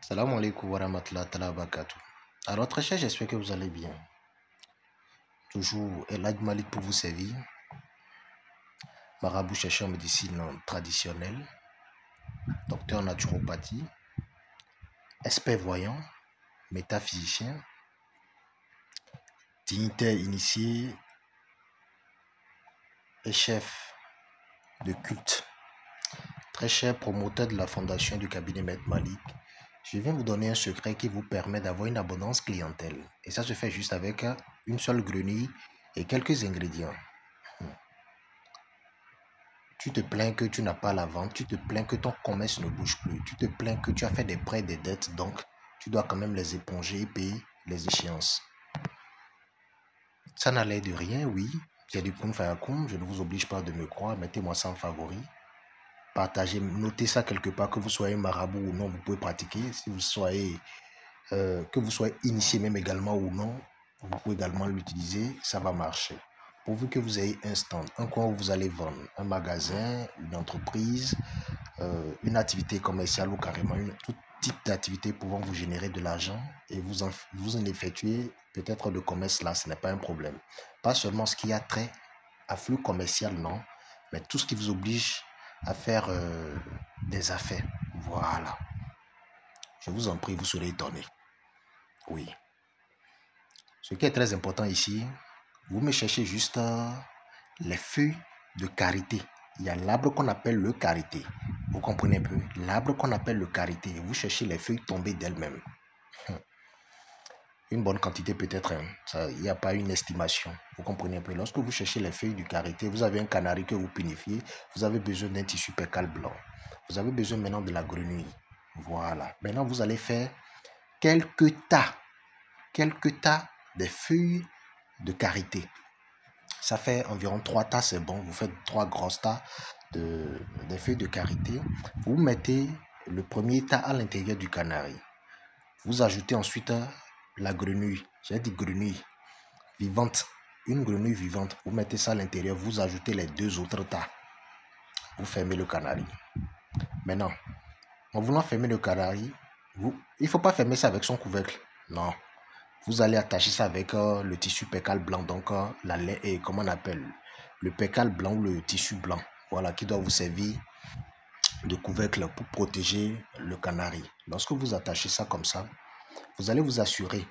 Salam alaikum wa rahmatullahi wa barakatuh. Alors très cher, j'espère que vous allez bien. Toujours Elhadj Malik pour vous servir. Marabout chercheur en médecine traditionnelle, docteur en naturopathie, expert voyant, métaphysicien, dignitaire initié et chef de culte. Très cher promoteur de la fondation du cabinet Maître Malik, je viens vous donner un secret qui vous permet d'avoir une abondance clientèle. Et ça se fait juste avec une seule grenouille et quelques ingrédients. Tu te plains que tu n'as pas la vente, tu te plains que ton commerce ne bouge plus, tu te plains que tu as fait des prêts et des dettes, donc tu dois quand même les éponger et payer les échéances. Ça n'a l'air de rien, oui. J'ai du kun fayakoum, je ne vous oblige pas de me croire, mettez-moi ça en favori. Partagez, notez ça quelque part, que vous soyez marabout ou non, vous pouvez pratiquer. Si vous soyez, que vous soyez initié même également ou non, vous pouvez également l'utiliser, ça va marcher. Pourvu que vous ayez un stand, un coin où vous allez vendre, un magasin, une entreprise, une activité commerciale ou carrément tout type d'activité pouvant vous générer de l'argent et vous en effectuez peut-être le commerce là, ce n'est pas un problème. Pas seulement ce qui a trait à flux commercial, non, mais tout ce qui vous oblige à faire des affaires. Voilà. Je vous en prie, vous serez étonné. Oui. Ce qui est très important ici, vous me cherchez juste les feuilles de karité. Il y a l'arbre qu'on appelle le karité. Vous comprenez un peu? L'arbre qu'on appelle le karité. Vous cherchez les feuilles tombées d'elles-mêmes. Une bonne quantité peut-être. Il n'y a pas une estimation. Vous comprenez un peu? Lorsque vous cherchez les feuilles du karité, vous avez un canari que vous punifiez. Vous avez besoin d'un tissu percale blanc. Vous avez besoin maintenant de la grenouille. Voilà. Maintenant, vous allez faire quelques tas des feuilles de karité. Ça fait environ 3 tas, c'est bon. Vous faites 3 grosses tas des feuilles de karité. Vous mettez le premier tas à l'intérieur du canari. Vous ajoutez ensuite la grenouille. J'ai dit grenouille vivante. Une grenouille vivante. Vous mettez ça à l'intérieur. Vous ajoutez les 2 autres tas. Vous fermez le canari. Maintenant, en voulant fermer le canari, il ne faut pas fermer ça avec son couvercle. Non. Vous allez attacher ça avec le tissu percale blanc, donc la laine, et comment on appelle le percale blanc ou le tissu blanc, voilà, qui doit vous servir de couvercle pour protéger le canari. Lorsque vous attachez ça comme ça, vous allez vous assurer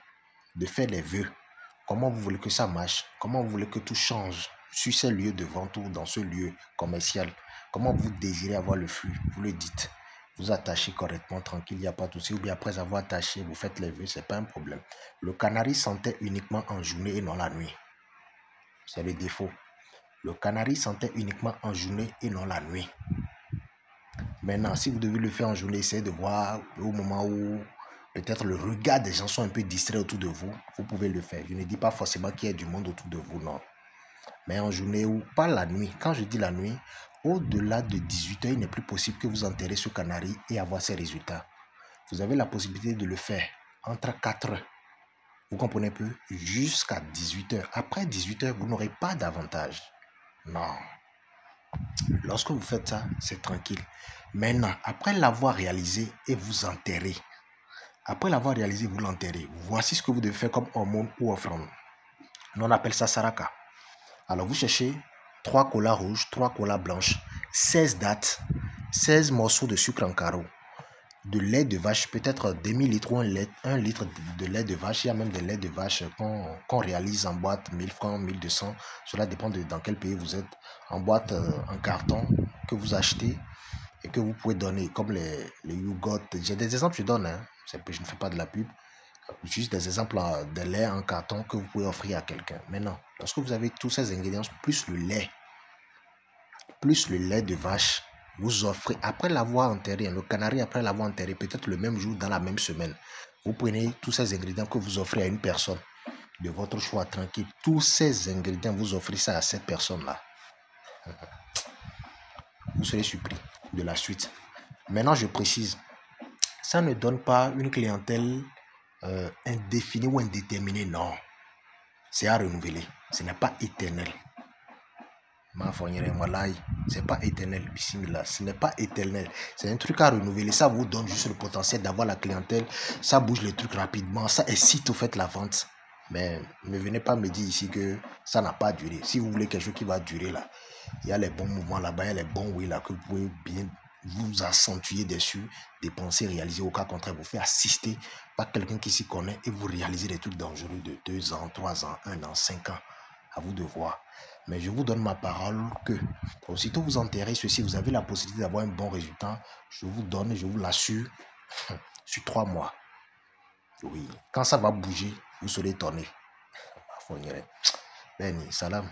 de faire les vœux. Comment vous voulez que ça marche? Comment vous voulez que tout change sur ces lieux de vente ou dans ce lieu commercial? Comment vous désirez avoir le flux? Vous le dites. Vous attachez correctement, tranquille, il n'y a pas de souci. Ou bien après avoir attaché, vous faites les vœux, ce n'est pas un problème. Le canari sentait uniquement en journée et non la nuit. C'est le défaut. Le canari sentait uniquement en journée et non la nuit. Maintenant, si vous devez le faire en journée, essayez de voir au moment où peut-être le regard des gens sont un peu distraits autour de vous, vous pouvez le faire. Je ne dis pas forcément qu'il y ait du monde autour de vous, non. Mais en journée ou pas la nuit. Quand je dis la nuit, au-delà de 18 h, il n'est plus possible que vous enterrez ce canari et avoir ces résultats. Vous avez la possibilité de le faire entre 4 h. Vous comprenez un peu? Jusqu'à 18 h. Après 18 h, vous n'aurez pas d'avantage. Non. Lorsque vous faites ça, c'est tranquille. Maintenant, après l'avoir réalisé et vous enterrez. Après l'avoir réalisé, vous l'enterrez. Voici ce que vous devez faire comme hormone ou offrande. Nous, on appelle ça saraka. Alors, vous cherchez 3 colas rouges, 3 colas blanches, 16 dattes, 16 morceaux de sucre en carreau, de lait de vache, peut-être demi-litre ou 1 litre de lait de vache. Il y a même des laits de vache qu'on réalise en boîte, 1000 francs, 1200. Cela dépend de dans quel pays vous êtes. En boîte, en carton, que vous achetez et que vous pouvez donner, comme les yogourts. J'ai des exemples, je donne. Je ne fais pas de la pub. Juste des exemples de lait en carton que vous pouvez offrir à quelqu'un. Maintenant, lorsque vous avez tous ces ingrédients, plus le lait de vache, vous offrez, après l'avoir enterré, le canari après l'avoir enterré, peut-être le même jour, dans la même semaine, vous prenez tous ces ingrédients que vous offrez à une personne de votre choix, tranquille. Tous ces ingrédients, vous offrez ça à cette personne-là. Vous serez surpris de la suite. Maintenant, je précise, ça ne donne pas une clientèle indéfinie ou indéterminée, non. C'est à renouveler. Ce n'est pas éternel. C'est pas éternel, bismillah. Ce n'est pas éternel. C'est un truc à renouveler. Ça vous donne juste le potentiel d'avoir la clientèle. Ça bouge les trucs rapidement. Ça excite au fait la vente. Mais ne venez pas me dire ici que ça n'a pas duré. Si vous voulez quelque chose qui va durer là, il y a les bons mouvements là-bas, il y a les bons oui là que vous pouvez bien vous accentuer dessus, dépenser, réaliser. Au cas contraire, vous faire assister par quelqu'un qui s'y connaît et vous réalisez des trucs dangereux de 2 ans, 3 ans, 1 an, 5 ans. À vous de voir. Mais je vous donne ma parole que aussitôt vous enterrez ceci, vous avez la possibilité d'avoir un bon résultat. Je vous donne, je vous l'assure, sur 3 mois. Oui. Quand ça va bouger, vous serez étonné. Benny, salam.